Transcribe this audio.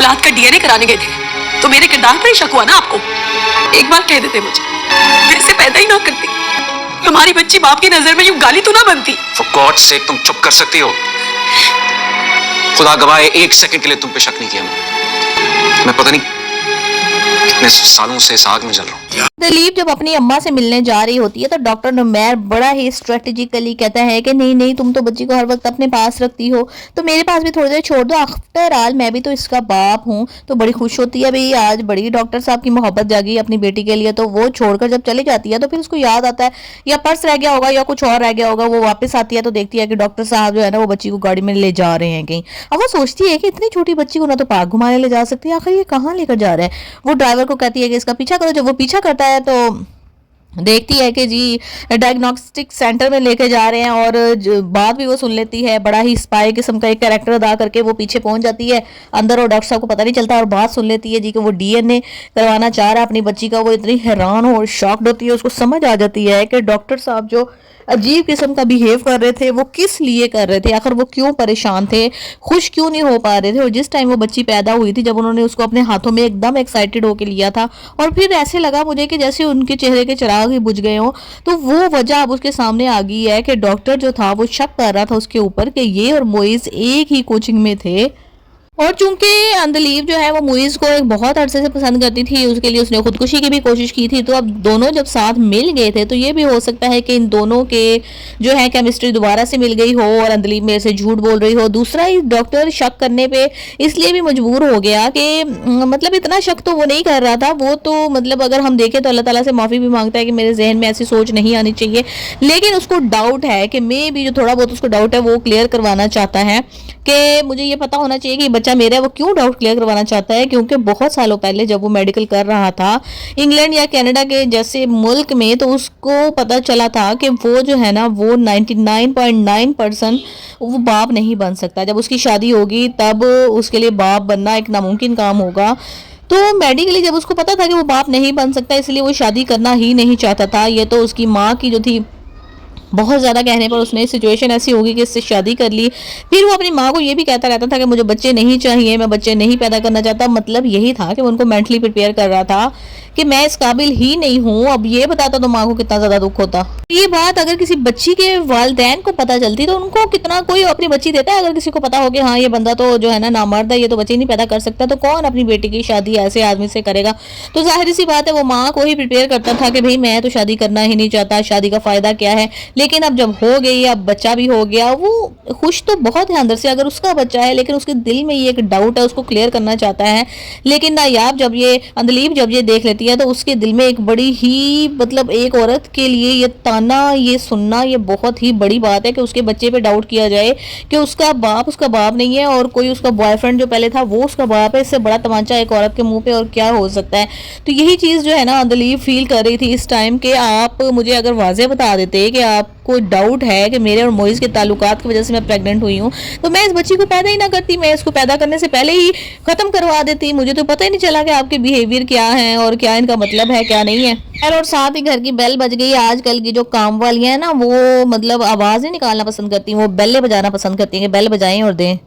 औलाद का डीएनए कराने गए थे तो मेरे किरदार पर ही शक हुआ ना आपको? एक बार कह देते मुझे, मैं इसे पैदा ही ना करती, हमारी बच्ची बाप की नजर में यूं गाली तो ना बनती। For God's sake, तुम चुप कर सकती हो? खुदा गवाह है, 1 सेकंड के लिए तुम पे शक नहीं किया मैं पता नहीं कितने सालों से इस आग में जल रहा हूँ। दिलीप जब अपनी अम्मा से मिलने जा रही होती है तो डॉक्टर नुमैर बड़ा ही स्ट्रेटेजिकली कहता है कि नहीं नहीं, तुम तो बच्ची को हर वक्त अपने पास रखती हो तो मेरे पास भी थोड़ी देर छोड़ दो, आफ्टर ऑल मैं भी तो इसका बाप हूँ। तो बड़ी खुश होती है भाई, आज बड़ी डॉक्टर साहब की मोहब्बत जागी अपनी बेटी के लिए। तो वो छोड़कर जब चली जाती है तो फिर उसको याद आता है या पर्स रह गया होगा या कुछ और रह गया होगा। वो वापस आती है तो देखती है कि डॉक्टर साहब जो है ना वो बच्ची को गाड़ी में ले जा रहे हैं कहीं। अब वो सोचती है कि इतनी छोटी बच्ची को ना तो पार्क घुमाने ले जा सकती है, आखिर ये कहाँ लेकर जा रहे हैं। वो ड्राइवर को कहती है कि इसका पीछा करो। जब वो पीछा करता है तो देखती है कि जी डायग्नोस्टिक सेंटर में लेके जा रहे हैं और बात भी वो सुन लेती है। बड़ा ही स्पाई किस्म का एक कैरेक्टर अदा करके वो पीछे पहुंच जाती है अंदर और डॉक्टर साहब को पता नहीं चलता और बात सुन लेती है जी कि वो डीएनए करवाना चाह रहा है अपनी बच्ची का। वो इतनी हैरान और शॉक्ड होती है, उसको समझ आ जाती है कि डॉक्टर साहब जो अजीब किस्म का बिहेव कर रहे थे वो किस लिए कर रहे थे, आखिर वो क्यों परेशान थे, खुश क्यों नहीं हो पा रहे थे। और जिस टाइम वो बच्ची पैदा हुई थी, जब उन्होंने उसको अपने हाथों में एकदम एक्साइटेड होकर लिया था और फिर ऐसे लगा मुझे कि जैसे उनके चेहरे के चिराग ही बुझ गए हों, तो वो वजह अब उसके सामने आ गई है कि डॉक्टर जो था वो शक कर रहा था उसके ऊपर कि ये और मोइज एक ही कोचिंग में थे। और चूंकि अंदलीब जो है वो मुइज़ को एक बहुत अरसे से पसंद करती थी, उसके लिए उसने खुदकुशी की भी कोशिश की थी। तो अब दोनों जब साथ मिल गए थे तो ये भी हो सकता है कि इन दोनों के जो है केमिस्ट्री दोबारा से मिल गई हो और अंदलीब मेरे से झूठ बोल रही हो। दूसरा ही डॉक्टर शक करने पे इसलिए भी मजबूर हो गया कि मतलब इतना शक तो वो नहीं कर रहा था, वो तो मतलब अगर हम देखें तो अल्लाह ताला से माफ़ी भी मांगता है कि मेरे जहन में ऐसी सोच नहीं आनी चाहिए। लेकिन उसको डाउट है कि मे भी जो थोड़ा बहुत उसको डाउट है वो क्लियर करवाना चाहता है कि मुझे ये पता होना चाहिए कि बच्चा मेरा है। वो क्यों डाउट क्लियर करवाना चाहता है? क्योंकि बहुत सालों पहले जब वो मेडिकल कर रहा था इंग्लैंड या कनाडा के जैसे मुल्क में, तो उसको पता चला था कि वो जो है ना वो 99.9% वो बाप नहीं बन सकता। जब उसकी शादी होगी तब उसके लिए बाप बनना एक नामुमकिन काम होगा। तो मेडिकली जब उसको पता था कि वो बाप नहीं बन सकता, इसलिए वो शादी करना ही नहीं चाहता था। ये तो उसकी माँ की जो थी बहुत ज़्यादा कहने पर उसने सिचुएशन ऐसी होगी कि इससे शादी कर ली। फिर वो अपनी माँ को ये भी कहता रहता था कि मुझे बच्चे नहीं चाहिए, मैं बच्चे नहीं पैदा करना चाहता। मतलब यही था कि वो उनको मेंटली प्रिपेयर कर रहा था कि मैं इस काबिल ही नहीं हूँ। अब ये बताता तो माँ को कितना ज़्यादा दुख होता। ये बात अगर किसी बच्ची के वालिदैन को पता चलती तो उनको कितना, कोई अपनी बच्ची देता है अगर किसी को पता हो कि हाँ ये बंदा तो जो है ना नामर्द है, ये तो बच्चे नहीं पैदा कर सकता, तो कौन अपनी बेटी की शादी ऐसे आदमी से करेगा। तो जाहिर सी बात है वो माँ को ही प्रिपेयर करता था कि भाई मैं तो शादी करना ही नहीं चाहता, शादी का फ़ायदा क्या है। लेकिन अब जब हो गई, अब बच्चा भी हो गया, वो खुश तो बहुत है अंदर से अगर उसका बच्चा है, लेकिन उसके दिल में ये एक डाउट है, उसको क्लियर करना चाहता है। लेकिन नायाब जब ये अंदलीब जब ये देख लेती है तो उसके दिल में एक बड़ी ही मतलब एक औरत के लिए ये ताना, ये सुनना, ये बहुत ही बड़ी बात है कि उसके बच्चे पे डाउट किया जाए कि उसका बाप नहीं है और कोई उसका बॉयफ्रेंड जो पहले था वो उसका बाप है। इससे बड़ा तमाचा एक औरत के मुंह पे और क्या हो सकता है। तो यही चीज़ जो है ना अंदलीब फील कर रही थी इस टाइम के। आप मुझे अगर वाज़े बता देते कि आपको डाउट है कि मेरे और मोइज़ के ताल्लुकात की वजह से मैं प्रेग्नेंट हुई हूँ, तो मैं इस बच्ची को पैदा ही ना करती, मैं इसको पैदा करने से पहले ही ख़त्म करवा देती। मुझे तो पता ही नहीं चला कि आपके बिहेवियर क्या है और क्या इनका मतलब है क्या नहीं है। और साथ ही घर की बेल बज गई। आजकल की जो काम वाली है ना वो मतलब आवाज़ नहीं निकालना पसंद करती, वो बेलें बजाना पसंद करती हैं कि बेल बजाएं और दें।